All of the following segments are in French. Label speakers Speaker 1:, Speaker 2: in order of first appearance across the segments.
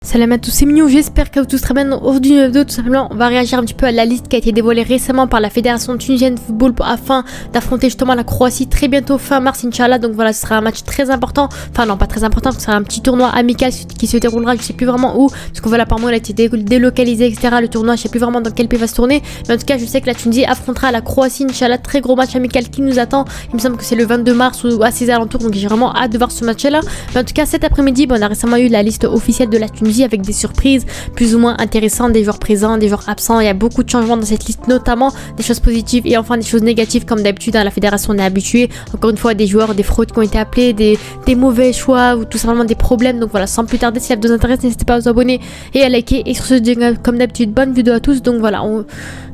Speaker 1: Salam à tous, c'est Mignon, j'espère que vous tous très bien. Aujourd'hui, une vidéo, tout simplement, on va réagir un petit peu à la liste qui a été dévoilée récemment par la Fédération tunisienne de football afin d'affronter justement la Croatie très bientôt, fin mars, Inch'Allah. Donc voilà, ce sera un match très important. Enfin, non, pas très important, ce sera un petit tournoi amical qui se déroulera, je sais plus vraiment où, parce que voilà, apparemment, il a été délocalisé, etc. Le tournoi, je sais plus vraiment dans quel pays va se tourner. Mais en tout cas, je sais que la Tunisie affrontera la Croatie, Inch'Allah. Très gros match amical qui nous attend. Il me semble que c'est le 22 mars ou à ses alentours, donc j'ai vraiment hâte de voir ce match-là. Mais en tout cas, cet après-midi, on a récemment eu la liste officielle de la Tunisie avec des surprises plus ou moins intéressantes, des joueurs présents, des joueurs absents. Il y a beaucoup de changements dans cette liste, notamment des choses positives et enfin des choses négatives comme d'habitude. La fédération on est habitué, encore une fois, des joueurs, des fraudes qui ont été appelés, des mauvais choix ou tout simplement des problèmes. Donc voilà, sans plus tarder, si la vidéo vous intéresse, n'hésitez pas à vous abonner et à liker. Et sur ce, comme d'habitude, bonne vidéo à tous. Donc voilà,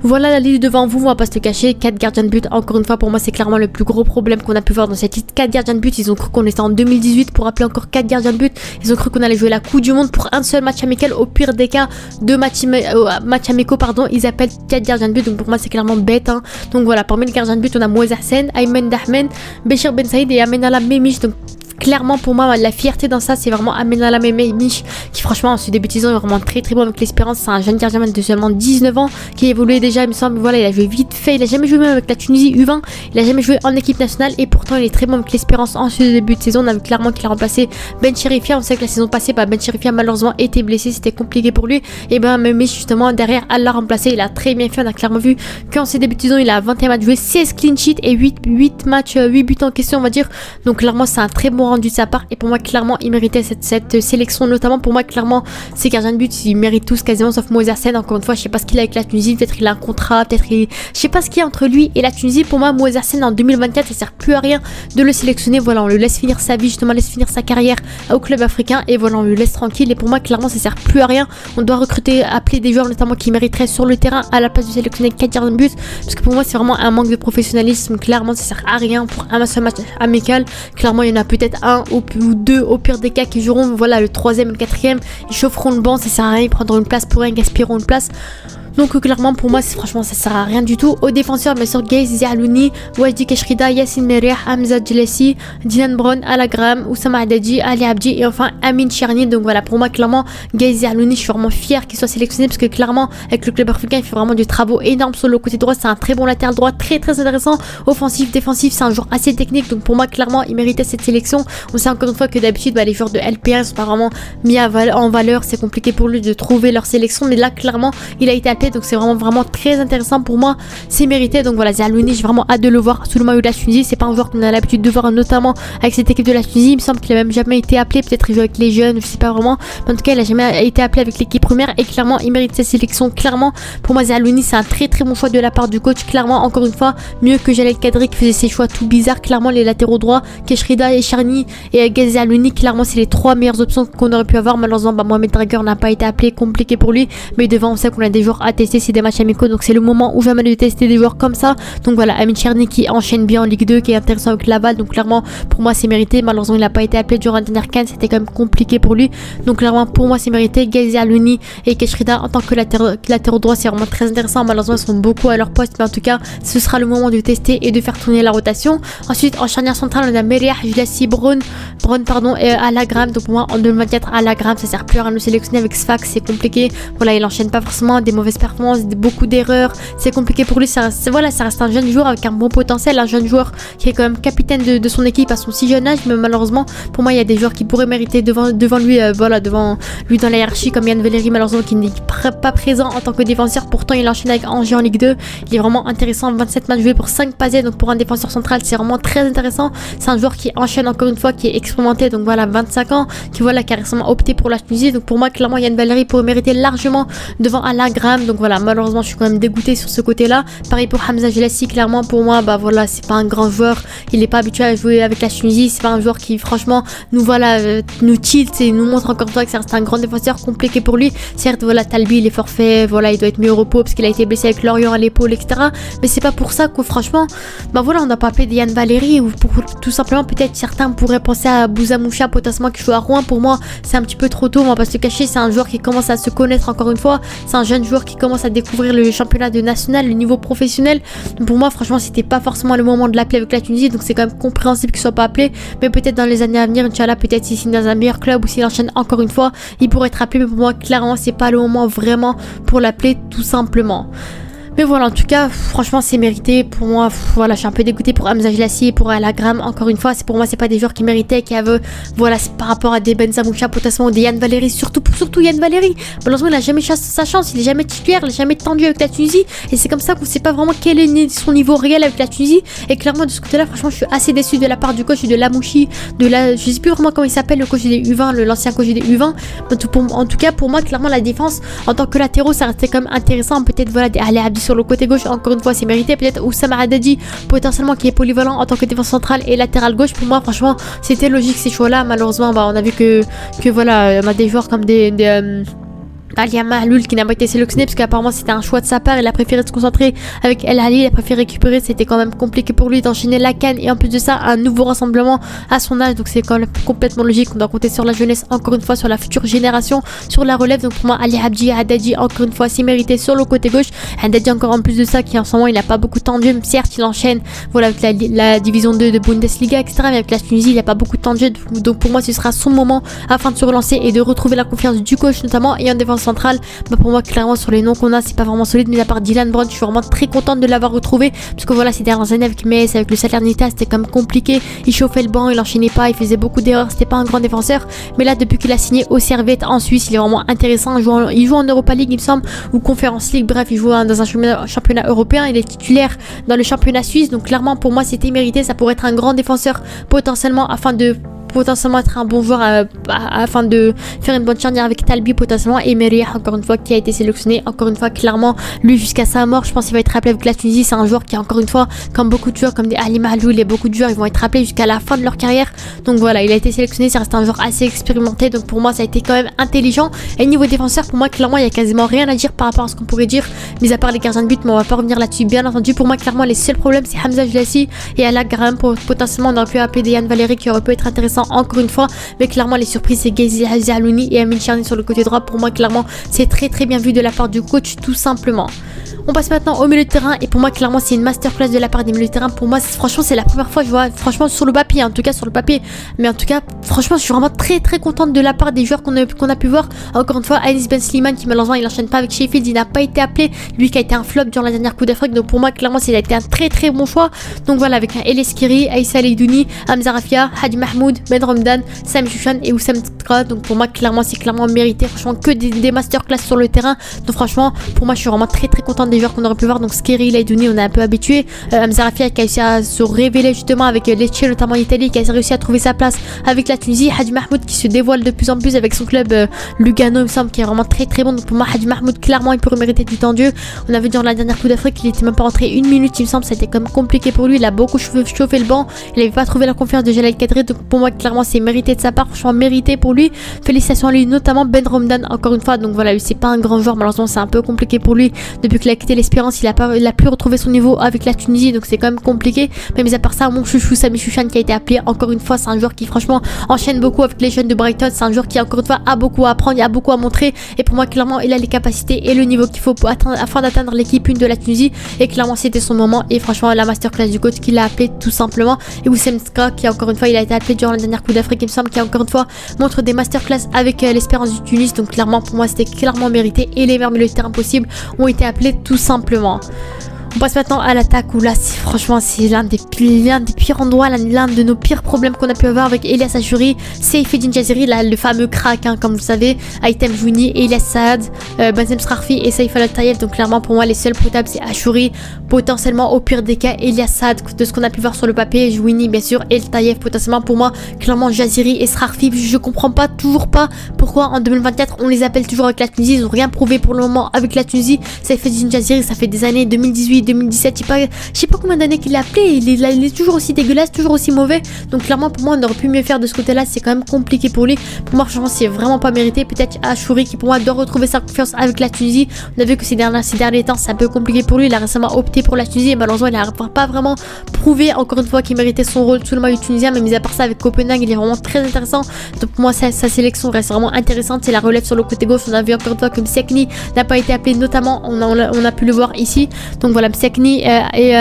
Speaker 1: voilà la liste devant vous, on va pas se le cacher. 4 gardiens de but, encore une fois, pour moi c'est clairement le plus gros problème qu'on a pu voir dans cette liste. 4 gardiens de but, ils ont cru qu'on était en 2018 pour appeler encore 4 gardiens de but. Ils ont cru qu'on allait jouer la Coupe du Monde pour un seul match amical. Au pire des cas, 2 matchs amicaux, pardon, ils appellent 4 gardiens de but. Donc pour moi c'est clairement bête, hein. Donc voilà, parmi les gardiens de but, on a Mouez Hassen, Aymen Dahmen, Béchir Ben Saïd et Amenala Memich. Donc clairement pour moi la fierté dans ça c'est vraiment Amenala Memich qui franchement en ce début de saison est vraiment très bon avec l'espérance. C'est un jeune gardien de seulement 19 ans qui évoluait déjà, il me semble. Voilà, il a joué vite fait, il a jamais joué même avec la Tunisie U20, il a jamais joué en équipe nationale et pourtant il est très bon avec l'espérance. En ce début de saison on a vu clairement qu'il a remplacé Ben Chirifia. On sait que la saison passée Ben Chirifia malheureusement était blessé, c'était compliqué pour lui, et ben Memich justement derrière elle l'a remplacé, il a très bien fait. On a clairement vu qu'en ces débuts de saison il a 21 matchs joués, 16 clean sheets et 8 buts en question, on va dire. Donc clairement c'est un très bon rendu de sa part et pour moi clairement il méritait cette sélection. Notamment pour moi clairement ces gardiens de but ils méritent tous quasiment sauf Mouez Hassen. Encore une fois je sais pas ce qu'il a avec la Tunisie, peut-être il a un contrat, peut-être je sais pas ce qu'il y a entre lui et la Tunisie. Pour moi Mouez Hassen en 2024 ça sert plus à rien de le sélectionner. Voilà, on le laisse finir sa vie, justement laisse finir sa carrière au club africain et voilà on le laisse tranquille. Et pour moi clairement ça sert plus à rien. On doit recruter, appeler des joueurs notamment qui mériteraient sur le terrain à la place de sélectionner 4 gardiens de but, parce que pour moi c'est vraiment un manque de professionnalisme. Clairement ça sert à rien pour un seul match amical. Clairement il y en a peut-être un ou 2 au pire des cas qui joueront, voilà, le 3e et le 4e, ils chaufferont le banc, ça sert à rien, ils prendront une place pour rien, gaspilleront une place. Donc clairement pour moi franchement ça sert à rien du tout. Aux défenseurs bien sûr Gaïs Zalouni, Wajdi Keshrida, Yassine Merih, Hamza Djelessi, Dylan Brown, Alagram, Oussama Haddadi, Ali Abdi et enfin Amin Cherni. Donc voilà, pour moi clairement Gaïs Zalouni, je suis vraiment fier qu'il soit sélectionné parce que clairement avec le club africain il fait vraiment du travail énorme sur le côté droit. C'est un très bon latéral droit, très intéressant, offensif, défensif, c'est un joueur assez technique. Donc pour moi clairement il méritait cette sélection. On sait encore une fois que d'habitude les joueurs de LP1 sont pas vraiment mis en valeur, c'est compliqué pour lui de trouver leur sélection, mais là clairement il a été appelé, donc c'est vraiment très intéressant. Pour moi c'est mérité. Donc voilà, Zalouni j'ai vraiment hâte de le voir sous le maillot de la Tunisie. C'est pas un joueur qu'on a l'habitude de voir notamment avec cette équipe de la Tunisie. Il me semble qu'il a même jamais été appelé, peut-être il joue avec les jeunes, je sais pas vraiment, mais en tout cas il a jamais été appelé avec l'équipe première et clairement il mérite cette sélection. Clairement pour moi Zalouni c'est un très bon choix de la part du coach. Clairement encore une fois mieux que Jalel Kadri qui faisait ses choix tout bizarres. Clairement les latéraux droits Keshrida et Cherni et Gaïs Zalouni, clairement c'est les 3 meilleures options qu'on aurait pu avoir. Malheureusement Mohamed Drager n'a pas été appelé, compliqué pour lui, mais devant on sait qu'on a des joueurs à tester, c'est des matchs amicaux, donc c'est le moment où jamais de tester des joueurs comme ça. Donc voilà, Amin Cherni qui enchaîne bien en Ligue 2, qui est intéressant avec Laval, donc clairement pour moi c'est mérité. Malheureusement il n'a pas été appelé durant la dernière CAN, c'était quand même compliqué pour lui, donc clairement pour moi c'est mérité. Gaïs Zalouni et Keshrida en tant que latéraux droit c'est vraiment très intéressant. Malheureusement ils sont beaucoup à leur poste, mais en tout cas ce sera le moment de tester et de faire tourner la rotation. Ensuite en charnière centrale on a Merih, Julassi, Brown pardon, et Alagram. Donc pour moi en 2024 Alagram ça sert plus à rien de le sélectionner avec Sfax, c'est compliqué. Voilà, il enchaîne pas forcément, des mauvaises performances, beaucoup d'erreurs, c'est compliqué pour lui. Voilà, ça reste un jeune joueur avec un bon potentiel, un jeune joueur qui est quand même capitaine de son équipe à son si jeune âge, mais malheureusement pour moi il y a des joueurs qui pourraient mériter devant lui, voilà, devant lui dans la hiérarchie, comme Yann Valéry malheureusement qui n'est pas présent en tant que défenseur. Pourtant il enchaîne avec Angers en Ligue 2, il est vraiment intéressant, 27 matchs joués pour 5 passés, donc pour un défenseur central c'est vraiment très intéressant. C'est un joueur qui enchaîne encore une fois, qui est expérimenté, donc voilà 25 ans, qui voilà qui a récemment opté pour la Tunisie. Donc pour moi clairement Yann Valéry pourrait mériter largement devant Alagram. Donc voilà, malheureusement je suis quand même dégoûté sur ce côté là. Pareil pour Hamza Djelessi, clairement pour moi voilà c'est pas un grand joueur, il n'est pas habitué à jouer avec la Tunisie, c'est pas un joueur qui franchement nous nous tilt et nous montre encore une fois que ça reste un grand défenseur, compliqué pour lui. Certes voilà Talbi il est forfait, voilà il doit être mis au repos parce qu'il a été blessé avec Lorient à l'épaule, etc. Mais c'est pas pour ça que franchement voilà on n'a pas appelé Yann Valéry, ou pour tout simplement peut-être certains pourraient penser à Bouzamoucha potentiellement qui joue à Rouen. Pour moi c'est un petit peu trop tôt, on va pas se le cacher, c'est un joueur qui commence à se connaître encore une fois, c'est un jeune joueur qui commence à découvrir le championnat de national, le niveau professionnel. Donc pour moi franchement c'était pas forcément le moment de l'appeler avec la Tunisie, donc c'est quand même compréhensible qu'il soit pas appelé, mais peut-être dans les années à venir, Inch'Allah, peut-être s'il signe dans un meilleur club ou s'il enchaîne encore une fois, il pourrait être appelé, mais pour moi clairement c'est pas le moment vraiment pour l'appeler tout simplement. Mais voilà, en tout cas, franchement, c'est mérité. Pour moi, voilà, je suis un peu dégoûtée pour Hamza Glassi et pour Alagram. Encore une fois, pour moi, c'est pas des joueurs qui méritaient, qui avaient, voilà, par rapport à des Benzamoucha, potentiellement des Yann Valéry, surtout Yann Valéry. Malheureusement, il a jamais sa chance, il est jamais titulaire, il est jamais tendu avec la Tunisie. Et c'est comme ça qu'on sait pas vraiment quel est son niveau réel avec la Tunisie. Et clairement, de ce côté-là, franchement, je suis assez déçue de la part du coach de Lamouchi, je sais plus vraiment comment il s'appelle, le coach des U20, l'ancien coach des U20. En tout cas, pour moi, clairement, la défense, en tant que latéraux, ça restait quand même intéressant. Peut-être, voilà, aller à sur le côté gauche, encore une fois c'est mérité. Peut-être Oussama Haddadi potentiellement qui est polyvalent en tant que défense centrale et latéral gauche. Pour moi franchement c'était logique ces choix là. Malheureusement on a vu que voilà, on a des joueurs comme Alia Mahloul qui n'a pas été sélectionné parce qu'apparemment c'était un choix de sa part. Il a préféré se concentrer avec El Ali, il a préféré récupérer. C'était quand même compliqué pour lui d'enchaîner la CAN et en plus de ça un nouveau rassemblement à son âge, donc c'est quand même complètement logique. On doit compter sur la jeunesse, encore une fois sur la future génération, sur la relève. Donc pour moi Ali Haddadi encore une fois c'est mérité sur le côté gauche. Haddadi encore en plus de ça qui en ce moment il n'a pas beaucoup de temps de jeu, certes il enchaîne voilà avec la division 2 de Bundesliga etc, mais avec la Tunisie il n'a pas beaucoup de temps de jeu, donc pour moi ce sera son moment afin de se relancer et de retrouver la confiance du coach notamment. Et en défense centrale, bah pour moi clairement sur les noms qu'on a c'est pas vraiment solide, mais à part Dylan Brown je suis vraiment très contente de l'avoir retrouvé parce que voilà ces dernières années avec Metz, avec le Salernitana c'était quand même compliqué, il chauffait le banc, il enchaînait pas, il faisait beaucoup d'erreurs, c'était pas un grand défenseur, mais là depuis qu'il a signé au Servette en Suisse il est vraiment intéressant. Il joue en Europa League il me semble ou Conference League, bref il joue dans un championnat européen, il est titulaire dans le championnat suisse, donc clairement pour moi c'était mérité. Ça pourrait être un grand défenseur potentiellement afin de potentiellement être un bon joueur afin de faire une bonne charnière avec Talbi potentiellement, et Merih encore une fois qui a été sélectionné. Encore une fois clairement lui jusqu'à sa mort je pense qu'il va être rappelé avec la Tunisie. C'est un joueur qui encore une fois comme beaucoup de joueurs comme des Ali Mahloul et beaucoup de joueurs ils vont être rappelés jusqu'à la fin de leur carrière. Donc voilà il a été sélectionné, ça reste un joueur assez expérimenté, donc pour moi ça a été quand même intelligent. Et niveau défenseur pour moi clairement il y a quasiment rien à dire par rapport à ce qu'on pourrait dire mis à part les gardiens de but, mais on va pas revenir là-dessus bien entendu. Pour moi clairement les seuls problèmes c'est Hamza Glassi et Alagram. Potentiellement on aurait pu appeler des Yann Valéry qui aurait pu être intéressant encore une fois, mais clairement les surprises c'est Ghazi Zalouni et Amin Charni sur le côté droit. Pour moi clairement c'est très bien vu de la part du coach tout simplement. On passe maintenant au milieu de terrain et pour moi clairement c'est une masterclass de la part des milieux de terrain. Pour moi franchement c'est la première fois je vois franchement sur le papier, en tout cas sur le papier, mais en tout cas franchement je suis vraiment très contente de la part des joueurs qu'on a pu voir. Encore une fois Anis Ben Slimane qui malheureusement il enchaîne pas avec Sheffield, il n'a pas été appelé, lui qui a été un flop durant la dernière Coupe d'Afrique. Donc pour moi clairement c'est a été un très bon choix. Donc voilà avec un El Eskiri, Aïssa Leidouni, Hamza Rafia, Hadi Mahmoud, Ben Romdan, Sam Chouchan et Oussam Tkra. Donc pour moi clairement c'est clairement mérité, franchement que des masterclass sur le terrain. Donc franchement pour moi je suis vraiment très contente des joueurs qu'on aurait pu voir. Donc Skiri, Leidouni on est un peu habitué, Hamza Rafia qui a réussi à se révéler justement avec Lecce notamment en Italie, qui a réussi à trouver sa place avec la Tunisie, Hadi Mahmoud qui se dévoile de plus en plus avec son club Lugano il me semble, qui est vraiment très bon. Donc pour moi Hadi Mahmoud clairement il pourrait mériter du temps de jeu. On a vu durant la dernière Coupe d'Afrique qu'il était même pas rentré une minute il me semble, ça a été quand même compliqué pour lui, il a beaucoup chauffé le banc, il n'avait pas trouvé la confiance de Jalal Kadri. Donc pour moi clairement c'est mérité de sa part, franchement mérité pour lui, félicitations à lui, notamment Ben Romdan encore une fois. Donc voilà c'est pas un grand joueur, malheureusement c'est un peu compliqué pour lui depuis qu'il a quitté l'Espérance, il a plus retrouvé son niveau avec la Tunisie, donc c'est quand même compliqué. Mais mis à part ça mon chouchou Sami Chouchan qui a été appelé, encore une fois c'est un joueur qui franchement enchaîne beaucoup avec les jeunes de Brighton, c'est un joueur qui encore une fois a beaucoup à apprendre, il a beaucoup à montrer, et pour moi clairement il a les capacités et le niveau qu'il faut afin d'atteindre l'équipe 1 de la Tunisie. Et clairement c'était son moment, et franchement la masterclass du coach qui l'a appelé tout simplement. Et Oussem Ska qui encore une fois il a été appelé durant la dernière Coupe d'Afrique il me semble, qui encore une fois montre des masterclass avec l'Espérance du Tunis. Donc clairement pour moi c'était clairement mérité, et les meilleurs milieux de terrain possibles ont été appelés tout simplement. On passe maintenant à l'attaque où là franchement c'est l'un des pires endroits, l'un de nos pires problèmes qu'on a pu avoir avec Elias Achouri, Seyfeddine Jaziri, le fameux crack comme vous savez, Aitem Jouni, Elias Saad, Bassem Srarfi et Saïf Al-Taïeb. Donc clairement pour moi les seuls potables c'est Achouri, potentiellement au pire des cas Elias Saad de ce qu'on a pu voir sur le papier, Jouni bien sûr, et El Taïeb potentiellement. Pour moi clairement Jaziri et Srarfi je comprends toujours pas pourquoi en 2024 on les appelle toujours avec la Tunisie, ils ont rien prouvé pour le moment avec la Tunisie. Seyfeddine Jaziri ça fait des années, 2018 janvier 2017, je sais pas combien d'années qu'il a appelé, il est toujours aussi dégueulasse, toujours aussi mauvais. Donc clairement pour moi on aurait pu mieux faire de ce côté là, c'est quand même compliqué pour lui. Pour moi franchement c'est vraiment pas mérité. Peut-être Achouri qui pour moi doit retrouver sa confiance avec la Tunisie. On a vu que ces derniers temps c'est un peu compliqué pour lui, il a récemment opté pour la Tunisie et malheureusement il a pas vraiment prouvé encore une fois qu'il méritait son rôle sous le maillot tunisien. Mais mis à part ça avec Copenhague il est vraiment très intéressant. Donc pour moi sa sélection reste vraiment intéressante. C'est la relève sur le côté gauche, on a vu encore une fois que Msekni n'a pas été appelé, notamment on a pu le voir ici. Donc voilà, Msekni et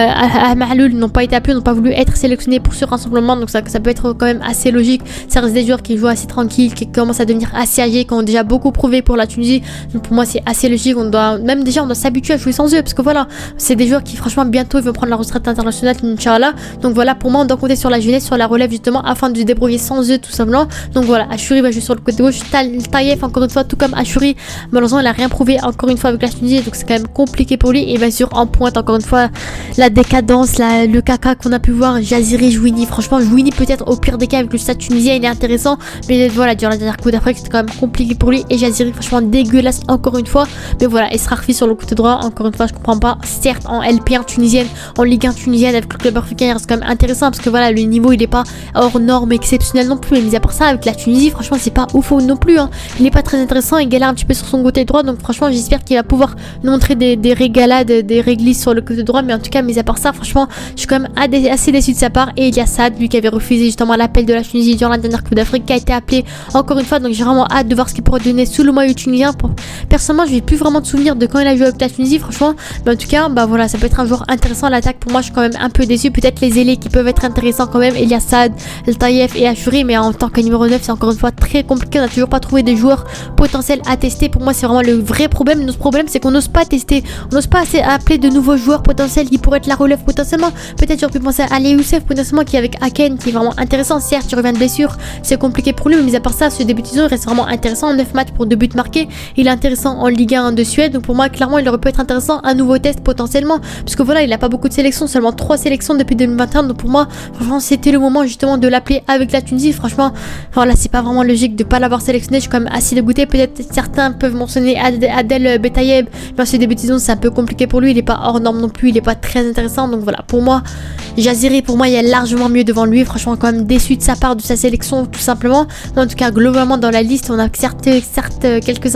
Speaker 1: Mahloul n'ont pas été appelés, n'ont pas voulu être sélectionnés pour ce rassemblement. Donc ça peut être quand même assez logique. Ça reste des joueurs qui jouent assez tranquilles, qui commencent à devenir assez âgés, qui ont déjà beaucoup prouvé pour la Tunisie. Donc pour moi c'est assez logique. On doit s'habituer à jouer sans eux parce que voilà, c'est des joueurs qui franchement bientôt ils vont prendre la retraite internationale, Inch'Allah. Donc voilà, pour moi on doit compter sur la jeunesse, sur la relève justement afin de se débrouiller sans eux tout simplement. Donc voilà, Achouri va jouer sur le côté gauche, Taïef encore une fois, tout comme Achouri, malheureusement il a rien prouvé encore une fois avec la Tunisie, donc c'est quand même compliqué pour lui. Et bien sûr en pointe encore une fois la décadence, le caca qu'on a pu voir, Jaziri, Jouini. Franchement Jouini peut-être au pire des cas avec le stade tunisien il est intéressant, mais voilà durant la dernière Coupe d'Afrique c'était quand même compliqué pour lui. Et Jaziri franchement dégueulasse encore une fois. Mais voilà, Esrarfi sur le côté droit, encore une fois je comprends pas. Certes en LP1 tunisienne, en Ligue 1 tunisienne avec le club africain il reste quand même intéressant parce que voilà le niveau il est pas hors norme exceptionnel non plus. Mais mis à part ça avec la Tunisie franchement c'est pas ouf non plus hein. Il est pas très intéressant, il galère un petit peu sur son côté droit. Donc franchement j'espère qu'il va pouvoir nous montrer des régalades, des réglisses sur le côté droit. Mais en tout cas mis à part ça franchement je suis quand même assez déçu de sa part. Et il y a Saad lui qui avait refusé justement l'appel de la Tunisie durant la dernière Coupe d'Afrique, qui a été appelé encore une fois. Donc j'ai vraiment hâte de voir ce qu'il pourrait donner sous le maillot tunisien. Personnellement je n'ai plus vraiment de souvenir de quand il a joué avec la Tunisie franchement. Mais en tout cas bah voilà, ça peut être un joueur intéressant à l'attaque. Pour moi je suis quand même un peu déçu. Peut-être les ailés qui peuvent être intéressants quand même, il y a Saad, El Taïef et Achouri. Mais en tant que numéro 9 c'est encore une fois très compliqué, on n'a toujours pas trouvé des joueurs potentiels à tester. Pour moi c'est vraiment le vrai problème. Notre problème c'est qu'on n'ose pas tester, on n'ose pas appeler de nouveaux joueurs potentiels qui pourraient être la relève potentiellement. Peut-être j'aurais pu penser à Ali Youssef potentiellement qui est avec Aken, qui est vraiment intéressant. Certes il revient de blessure, c'est compliqué pour lui, mais mis à part ça ce début de saison reste vraiment intéressant. 9 matchs pour 2 buts marqués, il est intéressant en Ligue 1 de Suède. Donc pour moi clairement il aurait pu être intéressant, un nouveau test potentiellement, parce que voilà il a pas beaucoup de sélections, seulement 3 sélections depuis 2021. Donc pour moi franchement c'était le moment justement de l'appeler avec la Tunisie. Franchement voilà c'est pas vraiment logique de pas l'avoir sélectionné, je suis quand même assez dégoûté. Peut-être certains peuvent mentionner Adel Betayeb, mais ce début de saison c'est un peu compliqué pour lui, il est pas hors norme non plus, il est pas très intéressant. Donc voilà, pour moi Jaziri pour moi il y a largement mieux devant lui. Franchement quand même déçu de sa part, de sa sélection tout simplement. Mais en tout cas globalement dans la liste on a certes quelques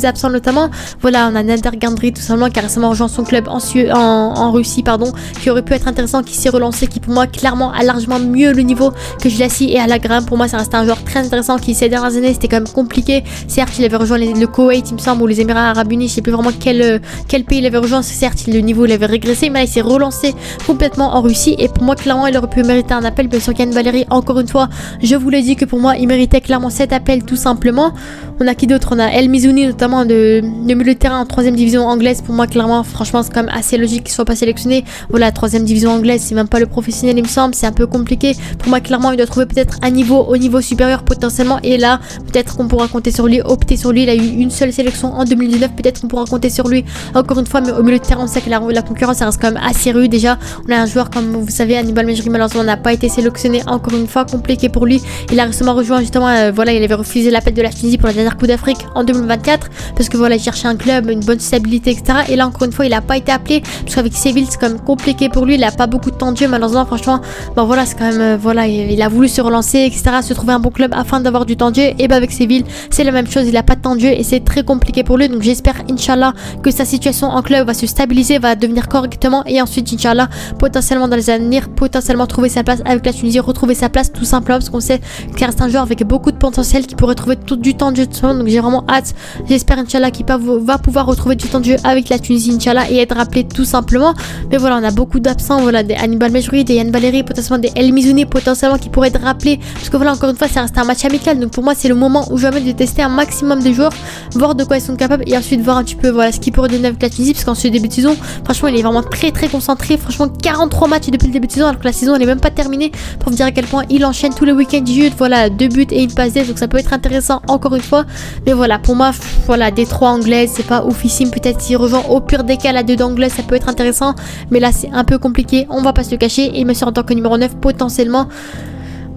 Speaker 1: absents notamment. Voilà on a Nader Gandri tout simplement qui a récemment rejoint son club en Russie pardon, qui aurait pu être intéressant, qui s'est relancé, qui pour moi clairement a largement mieux le niveau que Julassi et Alagram. Pour moi ça reste un joueur très intéressant qui ces dernières années c'était quand même compliqué. Certes il avait rejoint le Koweït il me semble, ou les Émirats Arabes Unis, je sais plus vraiment quel pays il avait rejoint. Certes le niveau il avait régressé, mais là il s'est relancé complètement en Russie. Et pour moi clairement il aurait pu mériter un appel. Bien sûr Yann Valéry encore une fois je vous l'ai dit que pour moi il méritait clairement cet appel tout simplement. On a qui d'autre? On a El Mizouni notamment de milieu de terrain en 3ème division anglaise. Pour moi clairement franchement c'est quand même assez logique qu'il soit pas sélectionné. Voilà 3ème division anglaise c'est même pas le professionnel il me semble, c'est un peu compliqué. Pour moi clairement il doit trouver peut-être un niveau au niveau supérieur potentiellement, et là peut-être qu'on pourra compter sur lui, opter sur lui. Il a eu une seule sélection en 2019, peut-être qu'on pourra compter sur lui encore une fois. Mais au milieu de terrain on sait que la concurrence ça reste quand même assez rude. Déjà on a un joueur comme vous savez Hannibal Mejri, malheureusement n'a pas été sélectionné, encore une fois compliqué pour lui. Il a récemment rejoint justement voilà il avait refusé l'appel de la Tunisie pour la dernière Coupe d'Afrique en 2024 parce que voilà il cherchait un club, une bonne stabilité etc. Et là encore une fois il a pas été appelé parce qu'avec Séville c'est quand même compliqué pour lui, il a pas beaucoup de temps de jeu malheureusement. Franchement bon voilà c'est quand même voilà il a voulu se relancer etc, se trouver un bon club afin d'avoir du temps de jeu. Et bah avec Séville c'est la même chose, il a pas de temps de jeu et c'est très compliqué pour lui. Donc j'espère Inch'Allah que sa situation en club va se stabiliser, va devenir correctement, et ensuite Inch'Allah potentiellement dans les années à venir potentiellement trouver sa place avec la Tunisie, retrouver sa place tout simplement, parce qu'on sait qu'il reste un joueur avec beaucoup de potentiel qui pourrait trouver du temps de jeu tout simplement. Donc j'ai vraiment hâte, j'espère Inch'Allah qu'il va pouvoir retrouver du temps de jeu avec la Tunisie Inch'Allah et être rappelé tout simplement. Mais voilà on a beaucoup d'absents, voilà des Hannibal Mejri, des Yann Valéry, potentiellement des El Mizouni potentiellement qui pourraient être rappelés, parce que voilà encore une fois ça reste un match amical. Donc pour moi c'est le moment où je vais mettre de tester un maximum de joueurs, voir de quoi ils sont capables, et ensuite voir un petit peu voilà ce qu'ils pourraient donner avec la Tunisie, parce qu'en ce début de saison franchement il est vraiment très concentré. Franchement 43 matchs depuis le début de saison alors que la saison elle est même pas terminée, pour vous dire à quel point il enchaîne tous les week-ends du jeu. Voilà 2 buts et une passe D, donc ça peut être intéressant encore une fois. Mais voilà pour moi voilà des 3 anglaises c'est pas oufissime, peut-être s'il rejoint au pire des cas la 2 d'anglaise ça peut être intéressant, mais là c'est un peu compliqué, on va pas se le cacher. Et il me sort en tant que numéro 9 potentiellement.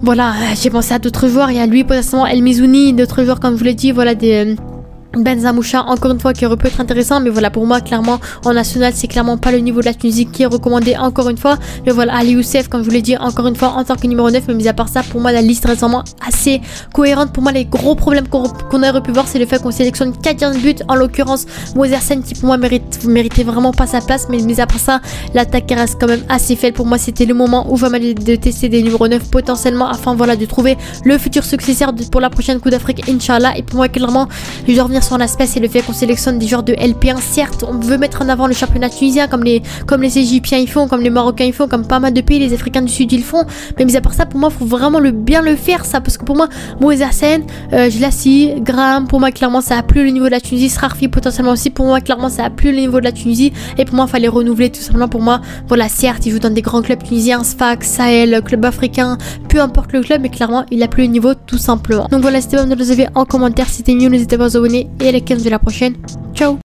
Speaker 1: Voilà j'ai pensé à d'autres joueurs, il y a lui potentiellement El Mizouni, d'autres joueurs comme je vous l'ai dit, voilà des Benzamoucha, encore une fois, qui aurait pu être intéressant, mais voilà, pour moi, clairement, en national, c'est clairement pas le niveau de la Tunisie qui est recommandé, encore une fois. Mais voilà, Ali Youssef, comme je vous l'ai dit, encore une fois, en tant que numéro 9, mais mis à part ça, pour moi, la liste reste vraiment assez cohérente. Pour moi, les gros problèmes qu'on aurait pu voir, c'est le fait qu'on sélectionne 4 gardiens de but, en l'occurrence, Moser Sen, qui pour moi méritait vraiment pas sa place, mais mis à part ça, l'attaque reste quand même assez faible. Pour moi, c'était le moment où vraiment de tester des numéros 9 potentiellement, afin, voilà, de trouver le futur successeur pour la prochaine Coupe d'Afrique, Inch'Allah. Et pour moi, clairement, je dois revenir sur l'aspect, c'est le fait qu'on sélectionne des joueurs de LP1. Certes, on veut mettre en avant le championnat tunisien comme les Égyptiens ils font, comme les Marocains ils font, comme pas mal de pays, les Africains du Sud ils font. Mais mis à part ça, pour moi, il faut vraiment bien le faire ça, parce que pour moi, Moïse Hassen, Jlassi, Graham, pour moi clairement ça a plus le niveau de la Tunisie. Srarfi potentiellement aussi, pour moi clairement ça a plus le niveau de la Tunisie. Et pour moi, il fallait renouveler tout simplement. Pour moi, voilà, certes, il joue dans des grands clubs tunisiens, Sfax, Sahel, club africain, peu importe le club, mais clairement, il a plus le niveau tout simplement. Donc voilà, c'était pas de vous avez en commentaire, c'était mieux, n'hésitez pas à vous abonner et à la de la prochaine. Ciao.